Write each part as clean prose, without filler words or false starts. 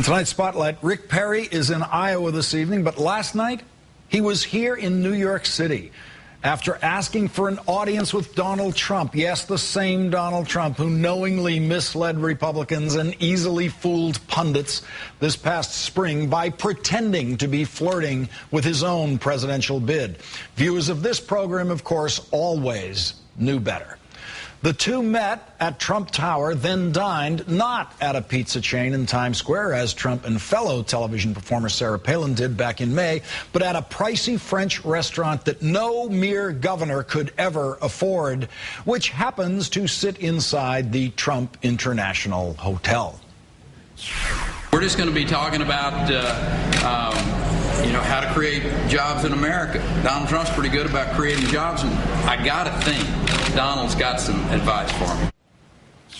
In tonight's Spotlight, Rick Perry is in Iowa this evening, but last night he was here in New York City after asking for an audience with Donald Trump. Yes, the same Donald Trump who knowingly misled Republicans and easily fooled pundits this past spring by pretending to be flirting with his own presidential bid. Viewers of this program, of course, always knew better. The two met at Trump Tower, then dined not at a pizza chain in Times Square, as Trump and fellow television performer Sarah Palin did back in May, but at a pricey French restaurant that no mere governor could ever afford, which happens to sit inside the Trump International Hotel. We're just going to be talking about, how to create jobs in America. Donald Trump's pretty good about creating jobs, and I got to think Donald's got some advice for me.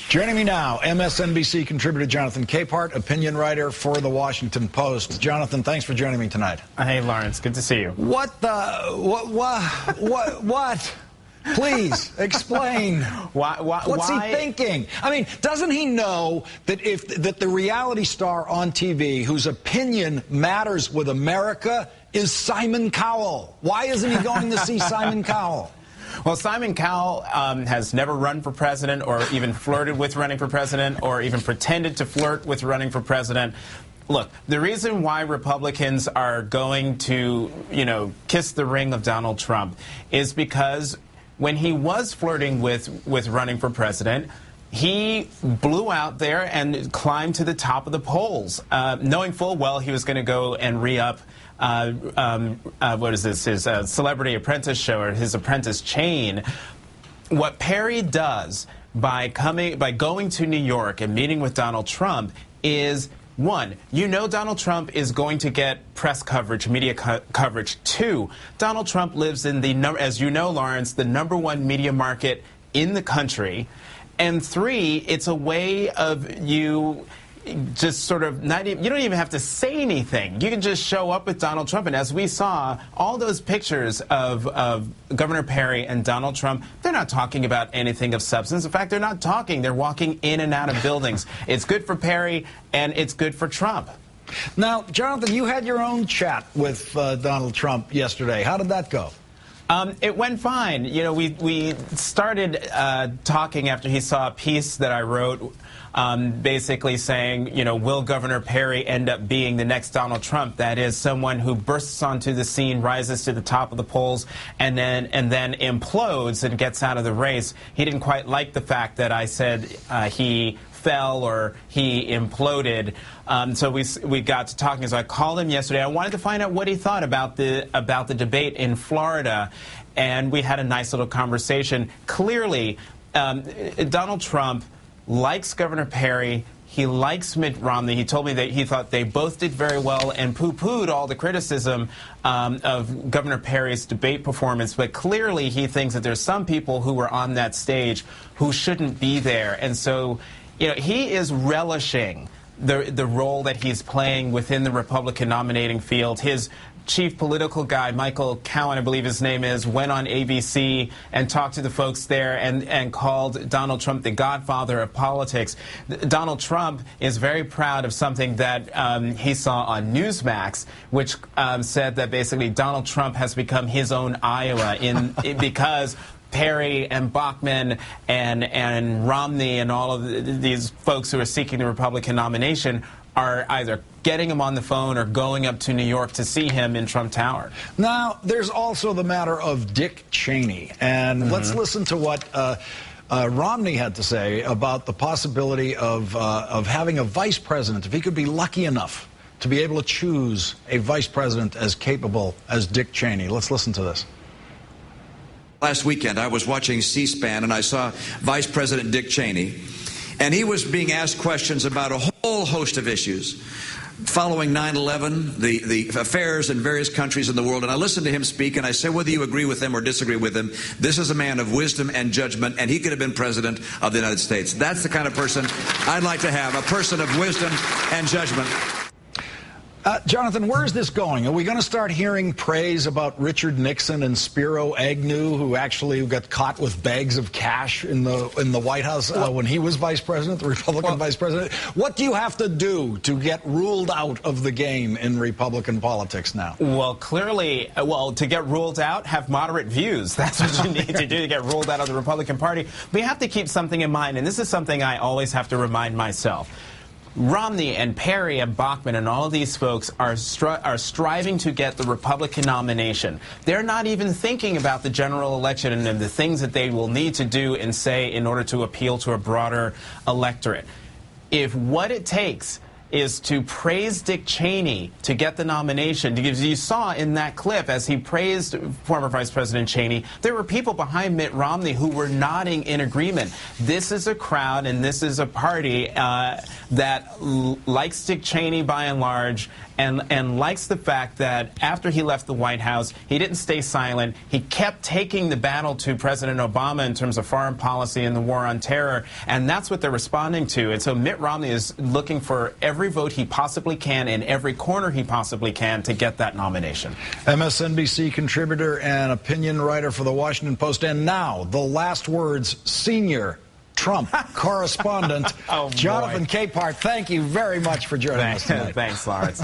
Joining me now, MSNBC contributor Jonathan Capehart, opinion writer for The Washington Post. Jonathan, thanks for joining me tonight. Hey, Lawrence, good to see you. What? Please explain. What's he thinking? I mean, doesn't he know that the reality star on TV whose opinion matters with America is Simon Cowell? Why isn't he going to see Simon Cowell? Well, Simon Cowell has never run for president or even flirted with running for president or even pretended to flirt with running for president. Look, the reason why Republicans are going to, kiss the ring of Donald Trump is because when he was flirting with running for president, he blew out there and climbed to the top of the polls, knowing full well he was going to go and re-up his Celebrity Apprentice show, or his apprentice chain. What Perry does by going to New York and meeting with Donald Trump is, one, Donald Trump is going to get press coverage, media coverage. Two, Donald Trump lives in as you know, Lawrence, the #1 media market in the country. And three, it's a way of you just sort of you don't even have to say anything. You can just show up with Donald Trump. And as we saw, all those pictures of Governor Perry and Donald Trump, they're not talking about anything of substance. In fact, they're not talking. They're walking in and out of buildings. It's good for Perry, and it's good for Trump. Now, Jonathan, you had your own chat with Donald Trump yesterday. How did that go? It went fine. We started talking after he saw a piece that I wrote basically saying, will Governor Perry end up being the next Donald Trump? That is, someone who bursts onto the scene, rises to the top of the polls, and then implodes and gets out of the race. He didn't quite like the fact that I said he fell or he imploded. So we got to talking. So I called him yesterday. I wanted to find out what he thought about the debate in Florida, and we had a nice little conversation. Clearly, Donald Trump likes Governor Perry. He likes Mitt Romney. He told me that he thought they both did very well and poo-pooed all the criticism of Governor Perry's debate performance. But clearly, he thinks that there's some people who were on that stage who shouldn't be there. And so, he is relishing the role that he's playing within the Republican nominating field. His chief political guy, Michael Cohen, I believe his name is, went on ABC and talked to the folks there and called Donald Trump the godfather of politics. Donald Trump is very proud of something that he saw on Newsmax, which said that basically Donald Trump has become his own Iowa because Perry and Bachmann and Romney and all of these folks who are seeking the Republican nomination are either getting him on the phone or going up to New York to see him in Trump Tower. Now, there's also the matter of Dick Cheney. And let's listen to what Romney had to say about the possibility of having a vice president, if he could be lucky enough to be able to choose a vice president as capable as Dick Cheney. Let's listen to this. Last weekend, I was watching C-SPAN, and I saw Vice President Dick Cheney, and he was being asked questions about a whole host of issues following 9/11, the affairs in various countries in the world. And I listened to him speak, and I said, whether you agree with him or disagree with him, this is a man of wisdom and judgment, and he could have been president of the United States. That's the kind of person I'd like to have, a person of wisdom and judgment. Jonathan, where is this going? Are we going to start hearing praise about Richard Nixon and Spiro Agnew, who actually got caught with bags of cash in the White House when he was vice president, the Republican vice president? What do you have to do to get ruled out of the game in Republican politics now? Well, clearly, to get ruled out, have moderate views. That's what you need to do to get ruled out of the Republican Party. We have to keep something in mind, and this is something I always have to remind myself. Romney and Perry and Bachmann and all of these folks are striving to get the Republican nomination. They're not even thinking about the general election and the things that they will need to do and say in order to appeal to a broader electorate. If what it takes is to praise Dick Cheney to get the nomination, because you saw in that clip as he praised former Vice President Cheney, there were people behind Mitt Romney who were nodding in agreement. This is a crowd and this is a party that likes Dick Cheney by and large, and likes the fact that after he left the White House, he didn't stay silent. He kept taking the battle to President Obama in terms of foreign policy and the war on terror, and that's what they're responding to. And so Mitt Romney is looking for every vote he possibly can in every corner he possibly can to get that nomination. MSNBC contributor and opinion writer for the Washington Post, and now the last words, senior Trump correspondent, Jonathan Capehart. Thank you very much for joining us tonight. Thanks, Lawrence.